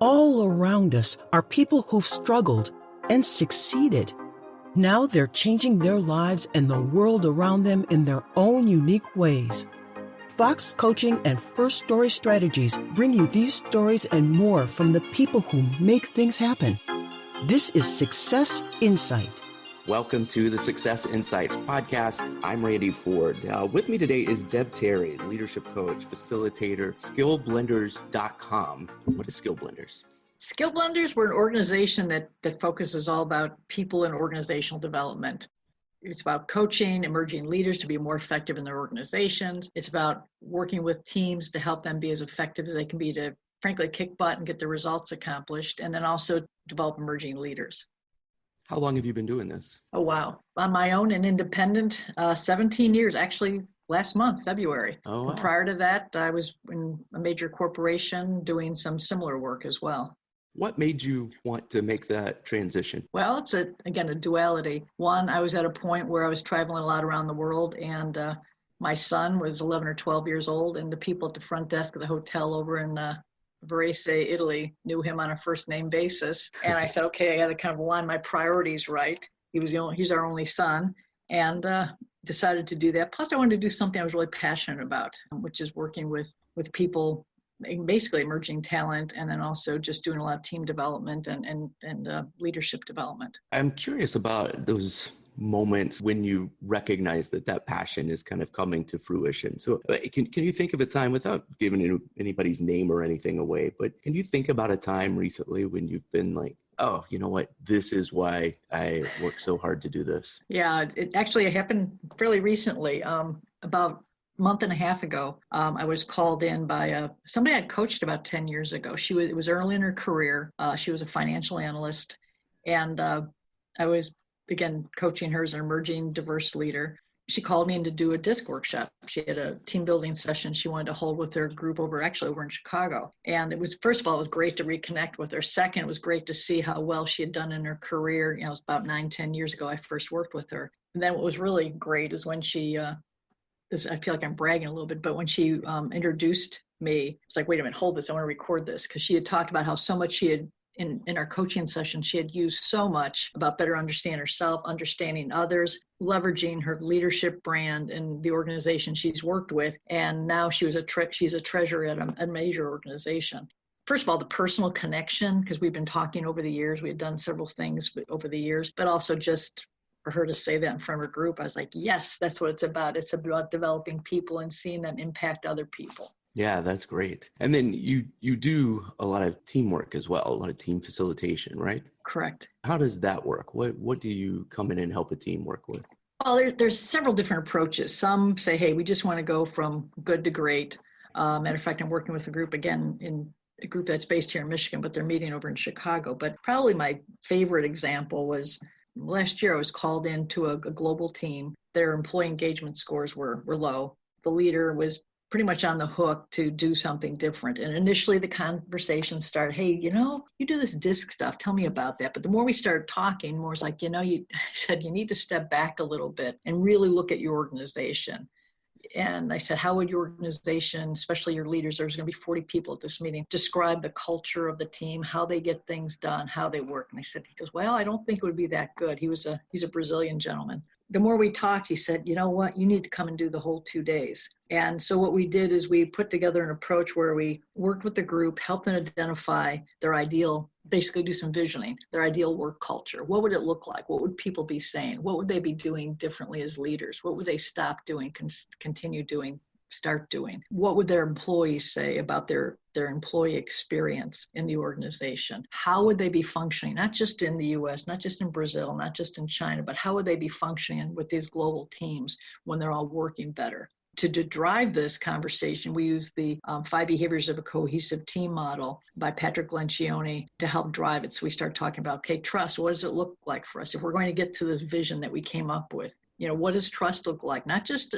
All around us are people who've struggled and succeeded. Now they're changing their lives and the world around them in their own unique ways. Fox Coaching and First Story Strategies bring you these stories and more from the people who make things happen. This is Success Insight. Welcome to the Success Insight podcast. I'm Randy Ford. With me today is Deb Terry, leadership coach, facilitator, Skillblenders.com. What is Skillblenders? Skillblenders, we're an organization that focuses all about people and organizational development. It's about coaching emerging leaders to be more effective in their organizations. It's about working with teams to help them be as effective as they can be to, frankly, kick butt and get the results accomplished, and then also develop emerging leaders. How long have you been doing this? Oh, wow. On my own and independent, 17 years, actually last month, February. Oh, wow. And prior to that, I was in a major corporation doing some similar work as well. What made you want to make that transition? Well, it's a duality. One, I was at a point where I was traveling a lot around the world, and my son was 11 or 12 years old, and the people at the front desk of the hotel over in Varese, Italy, knew him on a first name basis. And I said, okay, I got to kind of align my priorities right. He's our only son, and decided to do that. Plus, I wanted to do something I was really passionate about, which is working with people, basically emerging talent, and then also just doing a lot of team development and leadership development. I'm curious about those moments when you recognize that passion is kind of coming to fruition. So can you think of a time, without giving anybody's name or anything away, but can you think about a time recently when you've been like, oh, you know what, this is why I worked so hard to do this? Yeah, it happened fairly recently. About a month and a half ago, I was called in by somebody I'd coached about 10 years ago. It was early in her career. She was a financial analyst, and I was began coaching her as an emerging diverse leader. She called me in to do a DISC workshop. She had a team building session she wanted to hold with her group over in Chicago. And it was, first of all, it was great to reconnect with her. Second, it was great to see how well she had done in her career. It was about 9-10 years ago I first worked with her. And then what was really great is when she, I feel like I'm bragging a little bit, but when she introduced me, it's like, wait a minute, hold this, I want to record this. Because she had talked about how so much she had, in our coaching session, she had used so much about better understand herself, understanding others, leveraging her leadership brand in the organization she's worked with. And now she's a treasurer at a major organization. First of all, the personal connection, because we've been talking over the years, we had done several things over the years, but also just for her to say that in front of her group, I was like, yes, that's what it's about. It's about developing people and seeing them impact other people. Yeah, that's great. And then you do a lot of teamwork as well, a lot of team facilitation, right? Correct. How does that work? What do you come in and help a team work with? Well, there's several different approaches. Some say, hey, we just want to go from good to great. Matter of fact, I'm working with a group, again, in a group that's based here in Michigan, but they're meeting over in Chicago. But probably my favorite example was last year I was called into a global team. Their employee engagement scores were low. The leader was pretty much on the hook to do something different. And initially the conversation started, hey, you do this DISC stuff, tell me about that. But the more we started talking, more it's like, I said, you need to step back a little bit and really look at your organization. And I said, how would your organization, especially your leaders, there's going to be 40 people at this meeting, describe the culture of the team, how they get things done, how they work? And he goes, well, I don't think it would be that good. He's a Brazilian gentleman. The more we talked, he said, you know what, you need to come and do the whole 2 days. And so what we did is we put together an approach where we worked with the group, helped them identify their ideal, basically do some visioning, their ideal work culture. What would it look like? What would people be saying? What would they be doing differently as leaders? What would they stop doing, continue doing, start doing? What would their employees say about their employee experience in the organization? How would they be functioning, not just in the US, not just in Brazil, not just in China, but how would they be functioning with these global teams when they're all working better? To drive this conversation, we use the 5 behaviors of a cohesive team model by Patrick Lencioni to help drive it. So we start talking about, okay, trust, what does it look like for us? If we're going to get to this vision that we came up with, what does trust look like? Not just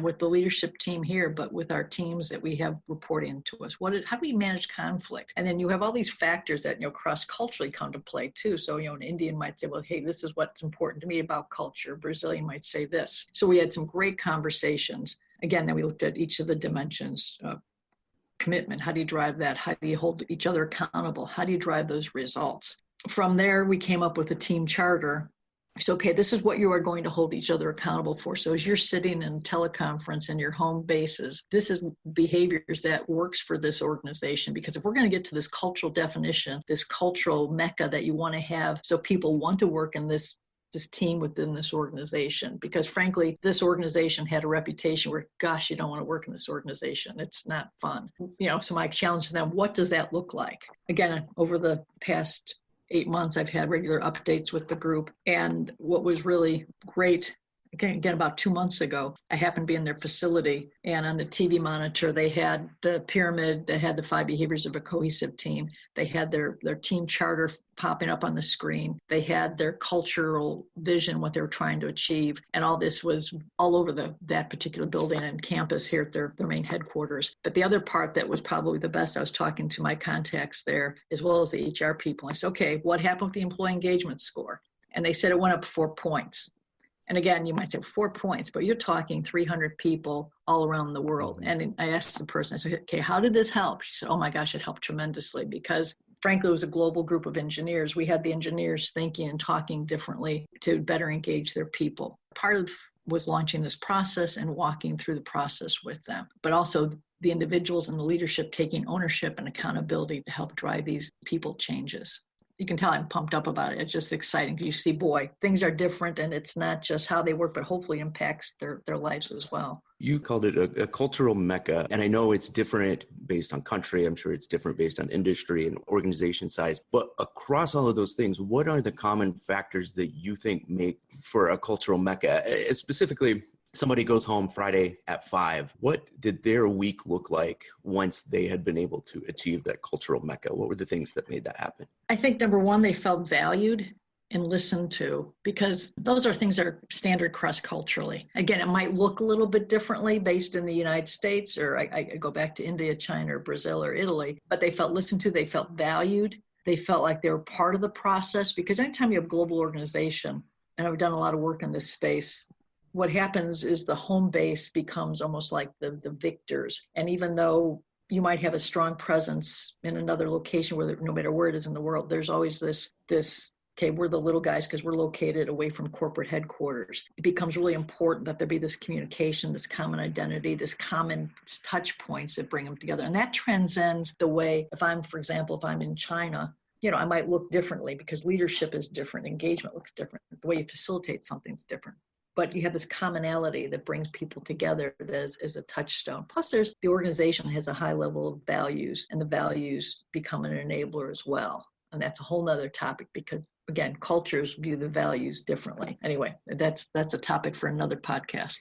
with the leadership team here, but with our teams that we have reporting to us. How do we manage conflict? And then you have all these factors that, cross-culturally come to play too. So, an Indian might say, well, hey, this is what's important to me about culture. A Brazilian might say this. So we had some great conversations. Again, then we looked at each of the dimensions, commitment? How do you drive that? How do you hold each other accountable? How do you drive those results? From there, we came up with a team charter. So, okay, this is what you are going to hold each other accountable for. So as you're sitting in teleconference in your home bases, this is behaviors that works for this organization. Because if we're going to get to this cultural definition, this cultural mecca that you want to have, so people want to work in this team within this organization, because frankly, this organization had a reputation where, gosh, you don't want to work in this organization. It's not fun. So my challenge to them, what does that look like? Again, over the past 8 months, I've had regular updates with the group. And what was really great, again, about 2 months ago, I happened to be in their facility, and on the TV monitor, they had the pyramid that had the 5 behaviors of a cohesive team. They had their team charter popping up on the screen. They had their cultural vision, what they were trying to achieve. And all this was all over that particular building and campus here at their main headquarters. But the other part that was probably the best, I was talking to my contacts there, as well as the HR people. I said, okay, what happened with the employee engagement score? And they said it went up 4 points. And again, you might say 4 points, but you're talking 300 people all around the world. And I asked the person, I said, okay, how did this help? She said, oh my gosh, it helped tremendously, because frankly, it was a global group of engineers. We had the engineers thinking and talking differently to better engage their people. Part of was launching this process and walking through the process with them, but also the individuals and the leadership taking ownership and accountability to help drive these people changes. You can tell I'm pumped up about it. It's just exciting. You see, boy, things are different, and it's not just how they work, but hopefully impacts their lives as well. You called it a cultural mecca, and I know it's different based on country. I'm sure it's different based on industry and organization size. But across all of those things, what are the common factors that you think make for a cultural mecca? Specifically, somebody goes home Friday at 5. What did their week look like once they had been able to achieve that cultural mecca? What were the things that made that happen? I think number one, they felt valued and listened to, because those are things that are standard cross-culturally. Again, it might look a little bit differently based in the United States, or I go back to India, China, or Brazil, or Italy, but they felt listened to, they felt valued, they felt like they were part of the process. Because anytime you have a global organization, and I've done a lot of work in this space, what happens is the home base becomes almost like the victors. And even though you might have a strong presence in another location, where no matter where it is in the world, there's always this, okay, we're the little guys because we're located away from corporate headquarters. It becomes really important that there be this communication, this common identity, this common touch points that bring them together. And that transcends the way, if I'm in China, I might look differently because leadership is different, engagement looks different, the way you facilitate something's different. But you have this commonality that brings people together that is a touchstone. Plus, the organization has a high level of values, and the values become an enabler as well. And that's a whole nother topic, because, again, cultures view the values differently. Anyway, that's a topic for another podcast.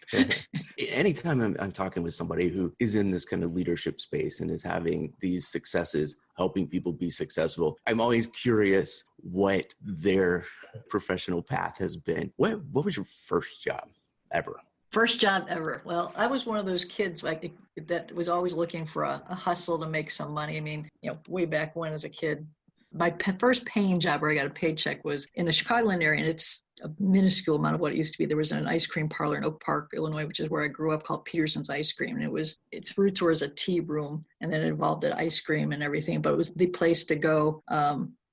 Anytime I'm talking with somebody who is in this kind of leadership space and is having these successes, helping people be successful, I'm always curious what their professional path has been. What was your first job ever? First job ever. Well, I was one of those kids that was always looking for a hustle to make some money. I mean, way back when as a kid, my first paying job where I got a paycheck was in the Chicagoland area, and it's a minuscule amount of what it used to be. There was an ice cream parlor in Oak Park, Illinois, which is where I grew up, called Peterson's Ice Cream. And its roots were as a tea room, and then it involved an ice cream and everything, but it was the place to go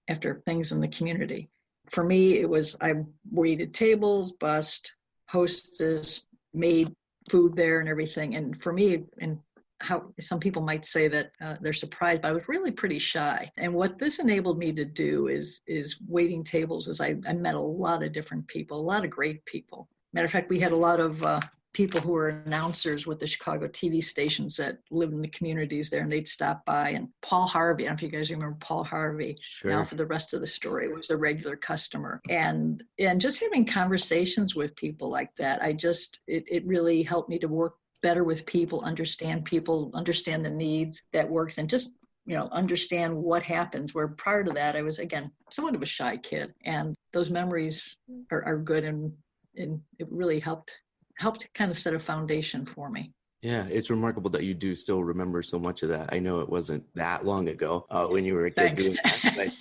after things in the community. For me, I waited tables, bussed, hostess, made food there and everything. And for me, and how some people might say that they're surprised, but I was really pretty shy. And what this enabled me to do is waiting tables. I met a lot of different people, a lot of great people. Matter of fact, we had a lot of people who were announcers with the Chicago TV stations that lived in the communities there, and they'd stop by. And Paul Harvey, I don't know if you guys remember Paul Harvey. Sure. Now for the rest of the story, was a regular customer. And just having conversations with people like that, it really helped me to work better with people, understand the needs that works, and just, understand what happens. Where prior to that, I was, again, somewhat of a shy kid. And those memories are good, and it really helped kind of set a foundation for me. Yeah, it's remarkable that you do still remember so much of that. I know it wasn't that long ago when you were a kid doing that,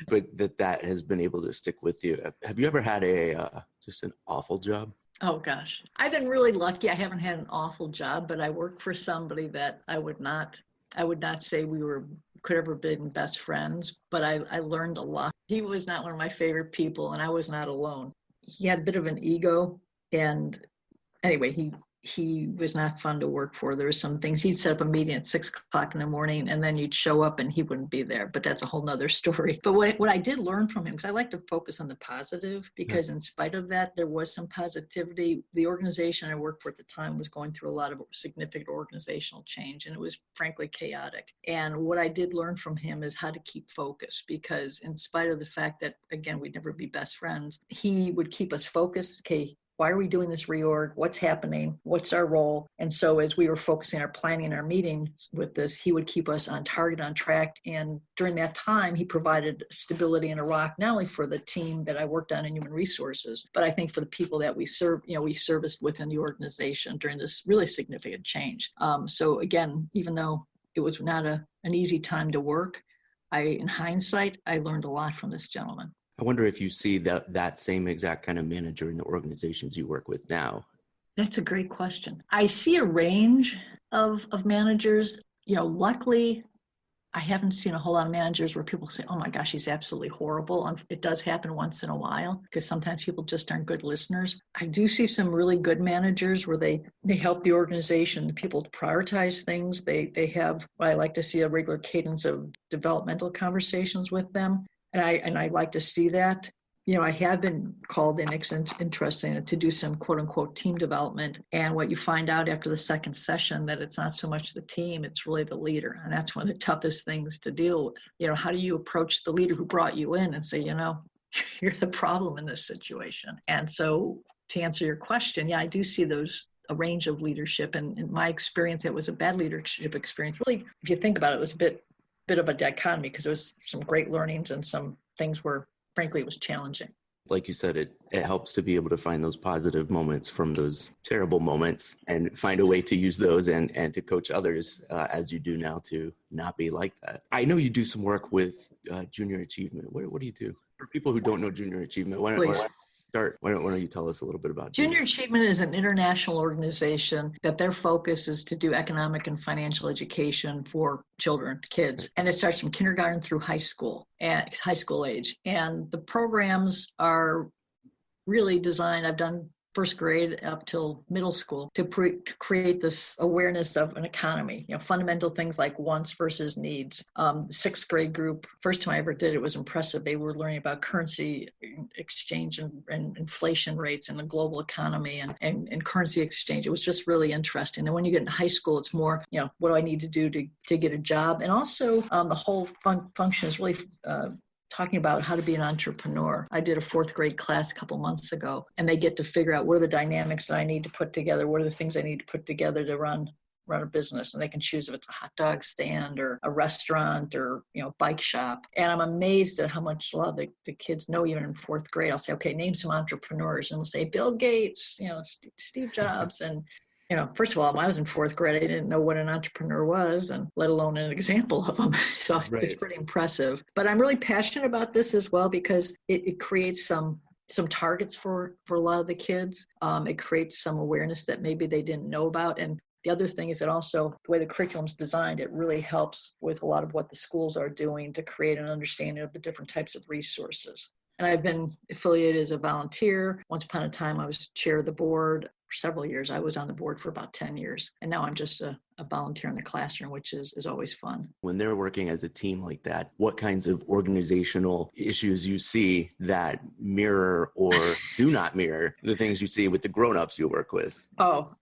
but that has been able to stick with you. Have you ever had just an awful job? Oh, gosh. I've been really lucky. I haven't had an awful job, but I worked for somebody that I would not I would not say could ever been best friends, but I learned a lot. He was not one of my favorite people, and I was not alone. He had a bit of an ego, and anyway, he was not fun to work for. There were some things, he'd set up a meeting at 6:00 in the morning, and then you'd show up and he wouldn't be there, but that's a whole nother story. But what I did learn from him, because I like to focus on the positive, because in spite of that, there was some positivity. The organization I worked for at the time was going through a lot of significant organizational change, and it was frankly chaotic. And what I did learn from him is how to keep focus, because in spite of the fact that, again, we'd never be best friends, he would keep us focused. Okay, why are we doing this reorg? What's happening? What's our role? And so as we were focusing our planning, our meetings with this, he would keep us on target, on track. And during that time, he provided stability in Iraq, not only for the team that I worked on in human resources, but I think for the people that we serve, we serviced within the organization during this really significant change. So again, even though it was not an easy time to work, in hindsight, I learned a lot from this gentleman. I wonder if you see that same exact kind of manager in the organizations you work with now. That's a great question. I see a range of managers. Luckily, I haven't seen a whole lot of managers where people say, oh my gosh, he's absolutely horrible. It does happen once in a while, because sometimes people just aren't good listeners. I do see some really good managers where they help the organization, the people to prioritize things. They have what I like to see, a regular cadence of developmental conversations with them. And I like to see that. I have been called in, it's interesting, to do some quote unquote team development. And what you find out after the second session, that it's not so much the team, it's really the leader. And that's one of the toughest things to deal with. How do you approach the leader who brought you in and say, you're the problem in this situation? And so to answer your question, yeah, I do see a range of leadership. And in my experience, it was a bad leadership experience. Really, if you think about it, it was a bit of a dichotomy, because there was some great learnings and some things where, frankly, it was challenging. Like you said, it helps to be able to find those positive moments from those terrible moments and find a way to use those and to coach others as you do now to not be like that. I know you do some work with junior achievement. What do you do? For people who don't know junior achievement, why don't you tell us a little bit about Junior Achievement is an international organization that their focus is to do economic and financial education for kids. And it starts from kindergarten through high school age. And the programs are really designed, I've done first grade up till middle school, to create this awareness of an economy, fundamental things like wants versus needs. Sixth grade group, first time I ever did it, was impressive. They were learning about currency exchange and inflation rates and the global economy and currency exchange. It was just really interesting. And when you get into high school, it's more, what do I need to do to get a job? And also the whole function is really talking about how to be an entrepreneur. I did a fourth grade class a couple months ago, and they get to figure out what are the dynamics that I need to put together, what are the things I need to put together to run a business. And they can choose if it's a hot dog stand or a restaurant or bike shop. And I'm amazed at how much a lot of the kids know. Even in fourth grade, I'll say, okay, name some entrepreneurs, and they'll say Bill Gates, Steve Jobs. And first of all, when I was in fourth grade, I didn't know what an entrepreneur was, and let alone an example of them. So It's pretty impressive. But I'm really passionate about this as well, because it creates some targets for a lot of the kids. It creates some awareness that maybe they didn't know about. And the other thing is that also the way the curriculum's designed, it really helps with a lot of what the schools are doing to create an understanding of the different types of resources. And I've been affiliated as a volunteer. Once upon a time, I was chair of the board for several years. I was on the board for about 10 years. And now I'm just a volunteer in the classroom, which is always fun. When they're working as a team like that, what kinds of organizational issues you see that mirror or do not mirror the things you see with the grown-ups you work with? Oh,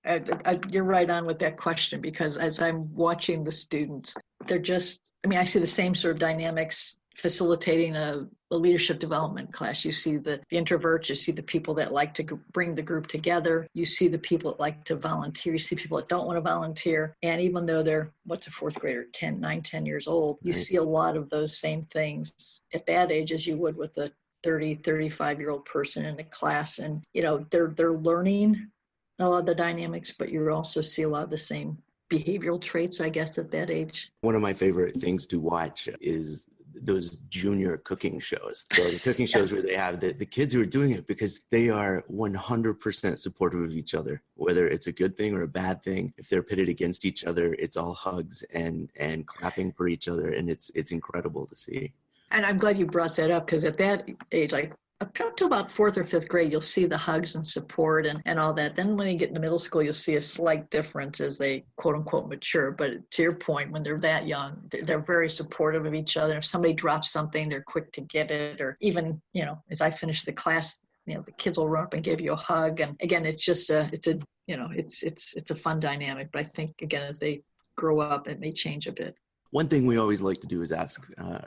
you're right on with that question, because as I'm watching the students, I see the same sort of dynamics facilitating a leadership development class. You see the introverts, you see the people that like to bring the group together, you see the people that like to volunteer, you see people that don't want to volunteer. And even though they're, what's a fourth grader, 10 years old, you see a lot of those same things at that age as you would with a 35-year-old person in a class. And, they're learning a lot of the dynamics, but you also see a lot of the same behavioral traits, I guess, at that age. One of my favorite things to watch is those junior cooking shows. So the cooking shows where they have the kids who are doing it because they are 100% supportive of each other, whether it's a good thing or a bad thing. If they're pitted against each other, it's all hugs and clapping for each other. And it's incredible to see. And I'm glad you brought that up, because at that age, like up to about 4th or 5th grade, you'll see the hugs and support and all that. Then when you get into middle school, you'll see a slight difference as they quote unquote mature. But to your point, when they're that young, they're very supportive of each other. If somebody drops something, they're quick to get it. Or even, as I finish the class, the kids will run up and give you a hug. And again, it's just it's a fun dynamic. But I think, again, as they grow up, it may change a bit. One thing we always like to do is ask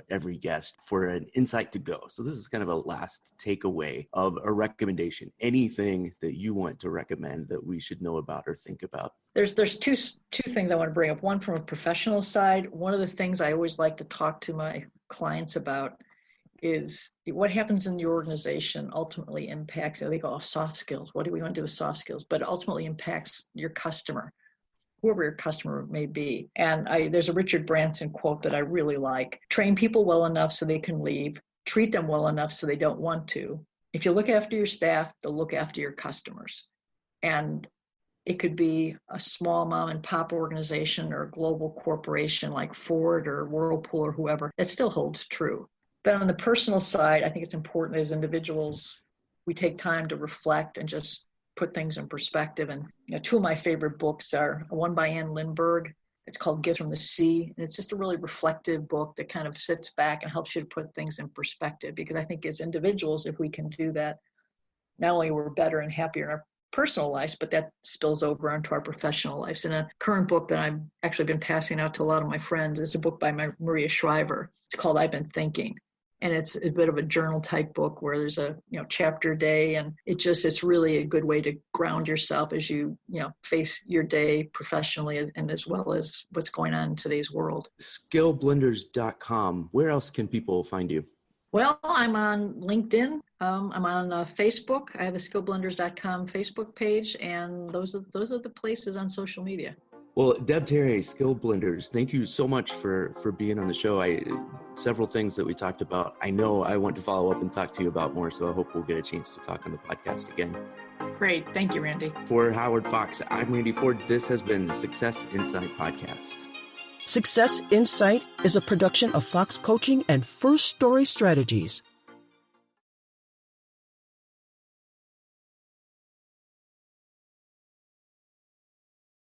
every guest for an insight to go. So this is kind of a last takeaway of a recommendation. Anything that you want to recommend that we should know about or think about? There's two things I want to bring up. One from a professional side. One of the things I always like to talk to my clients about is what happens in the organization ultimately impacts, they go, soft skills. What do we want to do with soft skills? But ultimately impacts your customer, whoever your customer may be. And there's a Richard Branson quote that I really like. Train people well enough so they can leave. Treat them well enough so they don't want to. If you look after your staff, they'll look after your customers. And it could be a small mom and pop organization or a global corporation like Ford or Whirlpool or whoever. It still holds true. But on the personal side, I think it's important as individuals, we take time to reflect and just put things in perspective. And two of my favorite books are one by Anne Lindbergh. It's called Gifts from the Sea. And it's just a really reflective book that kind of sits back and helps you to put things in perspective. Because I think as individuals, if we can do that, not only we're better and happier in our personal lives, but that spills over into our professional lives. And a current book that I've actually been passing out to a lot of my friends is a book by Maria Shriver. It's called I've Been Thinking. And it's a bit of a journal type book where there's a chapter a day, and it's really a good way to ground yourself as you face your day professionally and as well as what's going on in today's world. Skillblenders.com. Where else can people find you? Well, I'm on LinkedIn. I'm on Facebook. I have a skillblenders.com Facebook page, and those are the places on social media. Well, Deb Terry, Skillblenders, thank you so much for being on the show. Several things that we talked about, I know I want to follow up and talk to you about more, so I hope we'll get a chance to talk on the podcast again. Great. Thank you, Randy. For Howard Fox, I'm Randy Ford. This has been the Success Insight Podcast. Success Insight is a production of Fox Coaching and First Story Strategies.